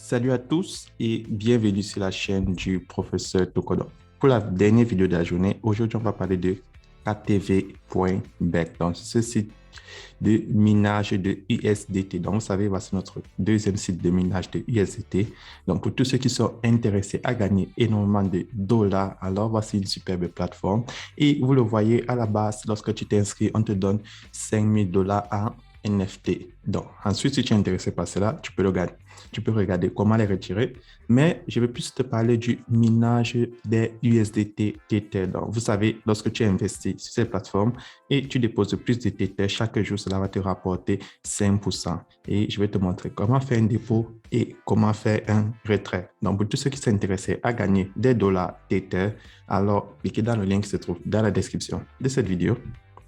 Salut à tous et bienvenue sur la chaîne du professeur Tokodo. Pour la dernière vidéo de la journée, aujourd'hui on va parler de ktv.bet. Donc ce site de minage de USDT. Donc vous savez, voici notre deuxième site de minage de USDT. Donc pour tous ceux qui sont intéressés à gagner énormément de dollars, alors voici une superbe plateforme. Et vous le voyez à la base, lorsque tu t'inscris, on te donne 5 000 $ en NFT. Donc, ensuite, si tu es intéressé par cela, tu peux regarder comment les retirer. Mais je vais plus te parler du minage des USDT Tether. Donc, vous savez, lorsque tu investis sur ces plateformes et tu déposes plus de Tether, chaque jour, cela va te rapporter 5%. Et je vais te montrer comment faire un dépôt et comment faire un retrait. Donc, pour tous ceux qui sont intéressés à gagner des dollars Tether, alors cliquez dans le lien qui se trouve dans la description de cette vidéo.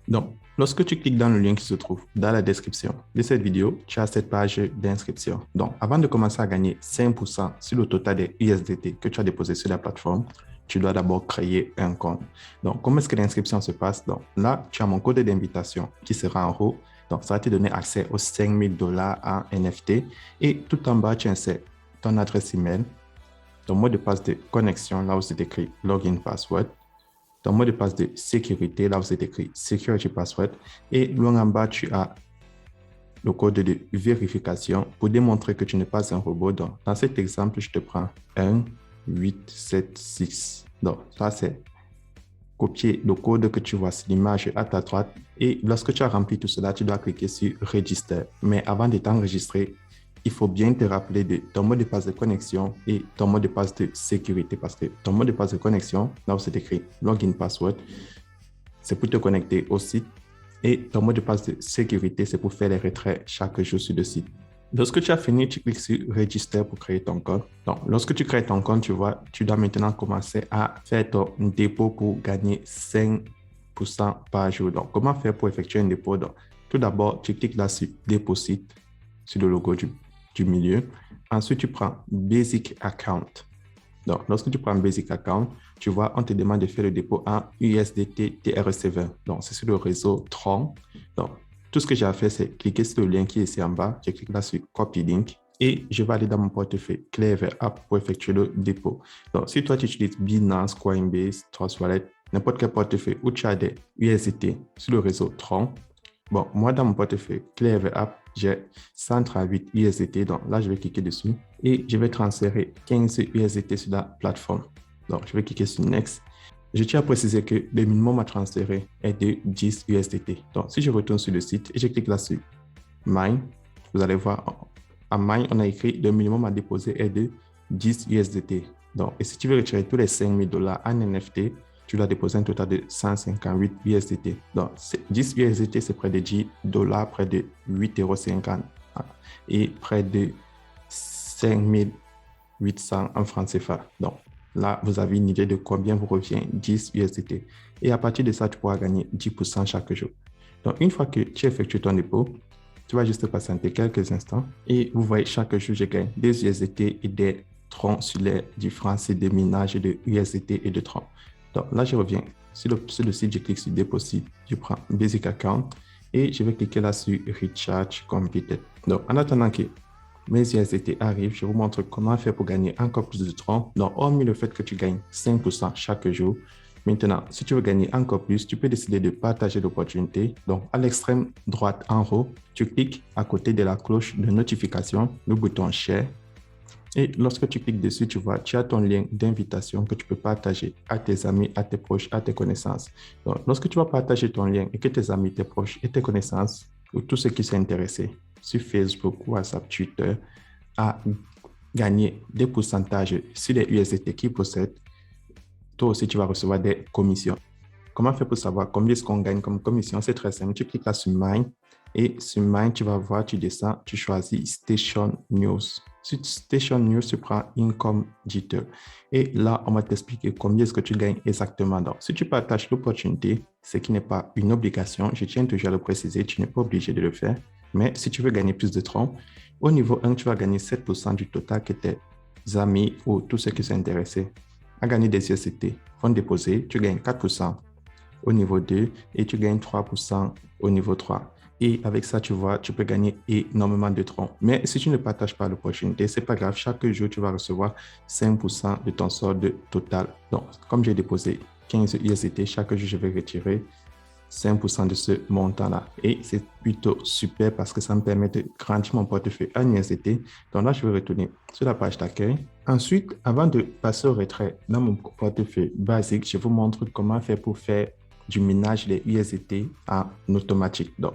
Donc, lorsque tu cliques dans le lien qui se trouve dans la description de cette vidéo, tu as cette page d'inscription. Donc, avant de commencer à gagner 5% sur le total des USDT que tu as déposé sur la plateforme, tu dois d'abord créer un compte. Donc, comment est-ce que l'inscription se passe? Donc, là, tu as mon code d'invitation qui sera en haut. Donc, ça va te donner accès aux 5 000 $ en NFT. Et tout en bas, tu insères ton adresse email, ton mot de passe de connexion, là où c'est écrit Login Password, ton mot de passe de sécurité, là où c'est écrit Security Password. Et loin en bas, tu as le code de vérification pour démontrer que tu n'es pas un robot. Donc, dans cet exemple, je te prends 1876. Donc, ça, c'est copier le code que tu vois sur l'image à ta droite. Et lorsque tu as rempli tout cela, tu dois cliquer sur Register. Mais avant de t'enregistrer, il faut bien te rappeler de ton mot de passe de connexion et ton mot de passe de sécurité parce que ton mot de passe de connexion, là où c'est écrit Login Password, c'est pour te connecter au site et ton mot de passe de sécurité, c'est pour faire les retraits chaque jour sur le site. Lorsque tu as fini, tu cliques sur Register pour créer ton compte. Donc, lorsque tu crées ton compte, tu vois, tu dois maintenant commencer à faire ton dépôt pour gagner 5% par jour. Donc, comment faire pour effectuer un dépôt? Donc, tout d'abord, tu cliques là sur Deposit, sur le logo du milieu. Ensuite, tu prends Basic Account. Donc, lorsque tu prends Basic Account, tu vois, on te demande de faire le dépôt en USDT TRC20. Donc, c'est sur le réseau Tron. Donc, tout ce que j'ai à faire, c'est cliquer sur le lien qui est ici en bas. Je clique là sur Copy Link et je vais aller dans mon portefeuille Clever App pour effectuer le dépôt. Donc, si toi, tu utilises Binance, Coinbase, Trust Wallet, n'importe quel portefeuille où tu as des USDT sur le réseau Tron, bon, moi, dans mon portefeuille Clever App, j'ai 138 USDT. Donc là, je vais cliquer dessus et je vais transférer 15 USDT sur la plateforme. Donc, je vais cliquer sur Next. Je tiens à préciser que le minimum à transférer est de 10 USDT. Donc, si je retourne sur le site et je clique là sur Mine, vous allez voir, à Mine, on a écrit le minimum à déposer est de 10 USDT. Donc, et si tu veux retirer tous les 5 000 $ en NFT, tu dois déposer un total de 158 USDT. Donc, 10 USDT, c'est près de 10 $, près de 8,50 € et près de 5 800 en francs CFA. Donc, là, vous avez une idée de combien vous revient 10 USDT. Et à partir de ça, tu pourras gagner 10% chaque jour. Donc, une fois que tu effectues ton dépôt, tu vas juste patienter quelques instants et vous voyez, chaque jour, je gagne des USDT et des troncs sur les différents sites de minage de USDT et de troncs. Donc là, je reviens sur le site, je clique sur Deposit, je prends Basic Account et je vais cliquer là sur Recharge Completed. Donc, en attendant que mes USDT arrivent, je vous montre comment faire pour gagner encore plus de troncs. Donc, hormis le fait que tu gagnes 5% chaque jour, maintenant, si tu veux gagner encore plus, tu peux décider de partager l'opportunité. Donc, à l'extrême droite en haut, tu cliques à côté de la cloche de notification, le bouton Share. Et lorsque tu cliques dessus, tu vois, tu as ton lien d'invitation que tu peux partager à tes amis, à tes proches, à tes connaissances. Donc, lorsque tu vas partager ton lien et que tes amis, tes proches et tes connaissances, ou tous ceux qui sont intéressés sur Facebook, WhatsApp, Twitter, à gagner des pourcentages sur les USDT qu'ils possèdent, toi aussi, tu vas recevoir des commissions. Comment faire pour savoir combien est-ce qu'on gagne comme commission? C'est très simple. Tu cliques là sur Mine et sur Mine, tu vas voir, tu descends, tu choisis Station News. Sur Station News, tu prends Income Jitter. Et là, on va t'expliquer combien est-ce que tu gagnes exactement. Donc, si tu partages l'opportunité, ce qui n'est pas une obligation, je tiens toujours à le préciser, tu n'es pas obligé de le faire. Mais si tu veux gagner plus de troncs, au niveau 1, tu vas gagner 7% du total que tes amis ou tous ceux qui sont intéressés à gagner des USDT vont déposer. Tu gagnes 4% au niveau 2 et tu gagnes 3% au niveau 3. Et avec ça, tu vois, tu peux gagner énormément de troncs. Mais si tu ne partages pas l'opportunité, c'est pas grave. Chaque jour, tu vas recevoir 5% de ton solde total. Donc, comme j'ai déposé 15 USDT, chaque jour, je vais retirer 5% de ce montant-là. Et c'est plutôt super parce que ça me permet de grandir mon portefeuille en USDT. Donc là, je vais retourner sur la page d'accueil. Ensuite, avant de passer au retrait dans mon portefeuille basique, je vous montre comment faire pour faire du minage des USDT en automatique. Donc,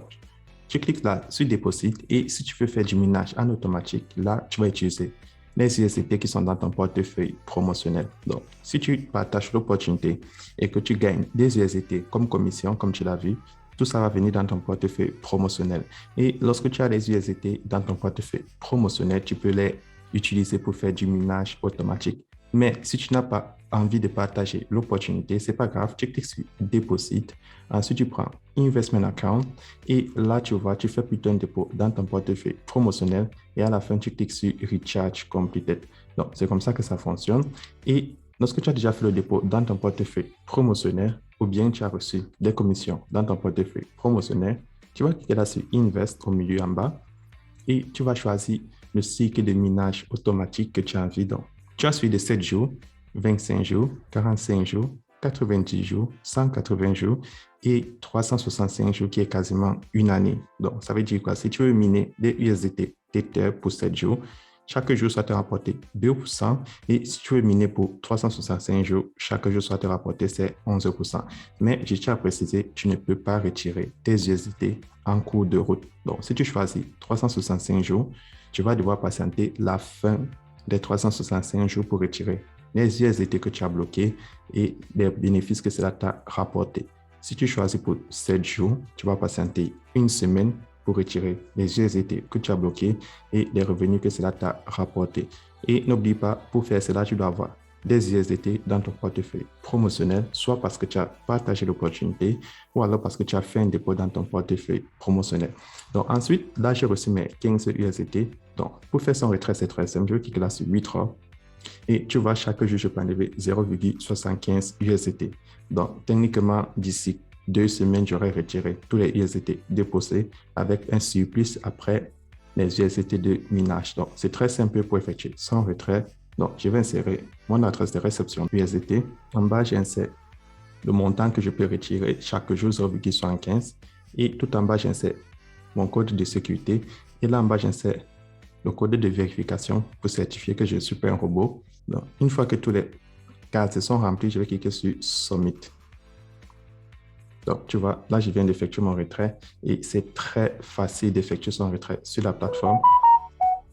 tu cliques là sur Deposit et si tu veux faire du minage en automatique, là, tu vas utiliser les USDT qui sont dans ton portefeuille promotionnel. Donc, si tu partages l'opportunité et que tu gagnes des USDT comme commission, comme tu l'as vu, tout ça va venir dans ton portefeuille promotionnel. Et lorsque tu as les USDT dans ton portefeuille promotionnel, tu peux les utiliser pour faire du minage automatique. Mais si tu n'as pas envie de partager l'opportunité, c'est pas grave, tu cliques sur Deposit. Ensuite, tu prends Investment Account et là, tu vois, tu fais plutôt un dépôt dans ton portefeuille promotionnel et à la fin, tu cliques sur Recharge Completed. Donc, c'est comme ça que ça fonctionne. Et lorsque tu as déjà fait le dépôt dans ton portefeuille promotionnel ou bien tu as reçu des commissions dans ton portefeuille promotionnel, tu vas cliquer là sur Invest au milieu en bas et tu vas choisir le cycle de minage automatique que tu as envie. Donc, tu as celui de 7 jours, 25 jours, 45 jours, 90 jours, 180 jours et 365 jours qui est quasiment une année. Donc, ça veut dire quoi? Si tu veux miner des USDT Tether pour 7 jours, chaque jour, ça te rapporter 2%. Et si tu veux miner pour 365 jours, chaque jour, ça te rapporter c'est 11%. Mais je tiens à préciser, tu ne peux pas retirer tes USDT en cours de route. Donc, si tu choisis 365 jours, tu vas devoir patienter la fin des 365 jours pour retirer les USDT que tu as bloqués et les bénéfices que cela t'a rapporté. Si tu choisis pour 7 jours, tu vas patienter une semaine pour retirer les USDT que tu as bloqués et les revenus que cela t'a rapporté. Et n'oublie pas, pour faire cela, tu dois avoir des USDT dans ton portefeuille promotionnel, soit parce que tu as partagé l'opportunité ou alors parce que tu as fait un dépôt dans ton portefeuille promotionnel. Donc ensuite, là, j'ai reçu mes 15 USDT. Donc, pour faire son retrait, c'est très simple. Je vais cliquer là sur Withdraw. Et tu vois, chaque jour, je peux enlever 0,75 USDT. Donc, techniquement, d'ici 2 semaines, j'aurai retiré tous les USDT déposés avec un surplus après les USDT de minage. Donc, c'est très simple pour effectuer son retrait. Donc, je vais insérer mon adresse de réception USDT. En bas, j'insère le montant que je peux retirer chaque jour, 0,75. Et tout en bas, j'insère mon code de sécurité. Et là, en bas, j'insère le code de vérification pour certifier que je ne suis pas un robot. Donc, une fois que tous les cases sont remplies, je vais cliquer sur Submit. Donc, tu vois, là, je viens d'effectuer mon retrait et c'est très facile d'effectuer son retrait sur la plateforme.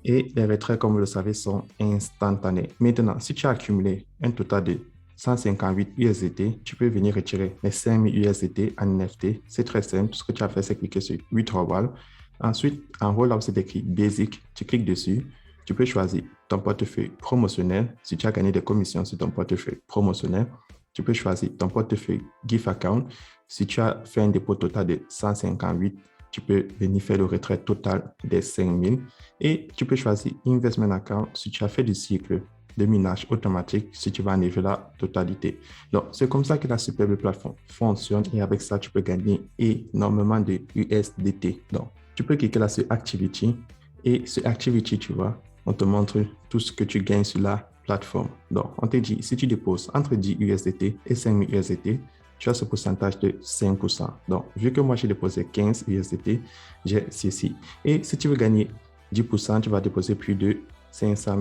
Et les retraits, comme vous le savez, sont instantanés. Maintenant, si tu as accumulé un total de 158 USDT, tu peux venir retirer les 5000 USDT en NFT. C'est très simple. Tout ce que tu as fait, c'est cliquer sur Withdrawal. Ensuite, en haut, là où c'est écrit Basic, tu cliques dessus. Tu peux choisir ton portefeuille promotionnel. Si tu as gagné des commissions sur ton portefeuille promotionnel, tu peux choisir ton portefeuille GIF Account. Si tu as fait un dépôt total de 158, tu peux venir faire le retrait total des 5000. Et tu peux choisir Investment Account si tu as fait du cycle de minage automatique, si tu vas enlever la totalité. Donc, c'est comme ça que la superbe plateforme fonctionne et avec ça, tu peux gagner énormément de USDT. Donc, tu peux cliquer là sur Activity et sur Activity, tu vois, on te montre tout ce que tu gagnes sur la plateforme. Donc, on te dit, si tu déposes entre 10 USDT et 5000 USDT, tu as ce pourcentage de 5%. Donc, vu que moi, j'ai déposé 15 USDT, j'ai ceci. Et si tu veux gagner 10%, tu vas déposer plus de 500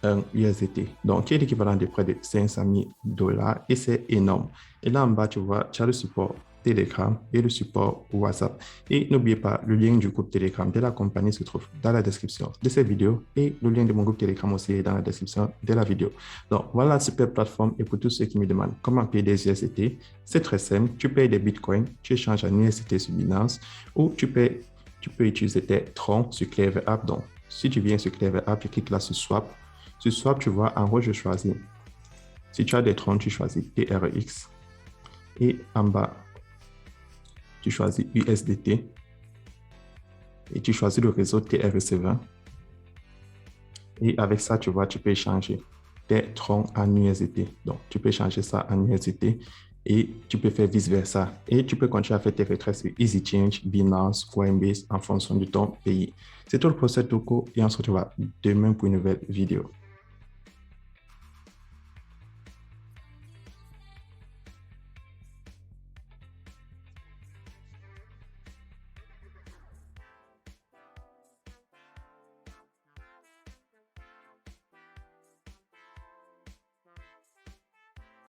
000 USDT. Donc, qui est l'équivalent de près de 500 000 dollars et c'est énorme. Et là en bas, tu vois, tu as le support Telegram et le support WhatsApp. Et n'oubliez pas, le lien du groupe Telegram de la compagnie se trouve dans la description de cette vidéo et le lien de mon groupe Telegram aussi est dans la description de la vidéo. Donc, voilà la super plateforme et pour tous ceux qui me demandent comment payer des USDT, c'est très simple. Tu payes des bitcoins, tu échanges en USDT sur Binance ou tu peux utiliser tes troncs sur Clever App. Donc, si tu viens sur Clever App, tu cliques là sur Swap. Sur Swap, tu vois, en haut, je choisis. Si tu as des troncs, tu choisis TRX. Et en bas, tu choisis USDT. Et tu choisis le réseau TRC20. Et avec ça, tu vois, tu peux échanger tes troncs en USDT. Donc, tu peux échanger ça en USDT et tu peux faire vice-versa. Et tu peux continuer à faire tes retraits sur EasyChange, Binance, Coinbase en fonction de ton pays. C'est tout le procès, Toko, et on se retrouve demain pour une nouvelle vidéo.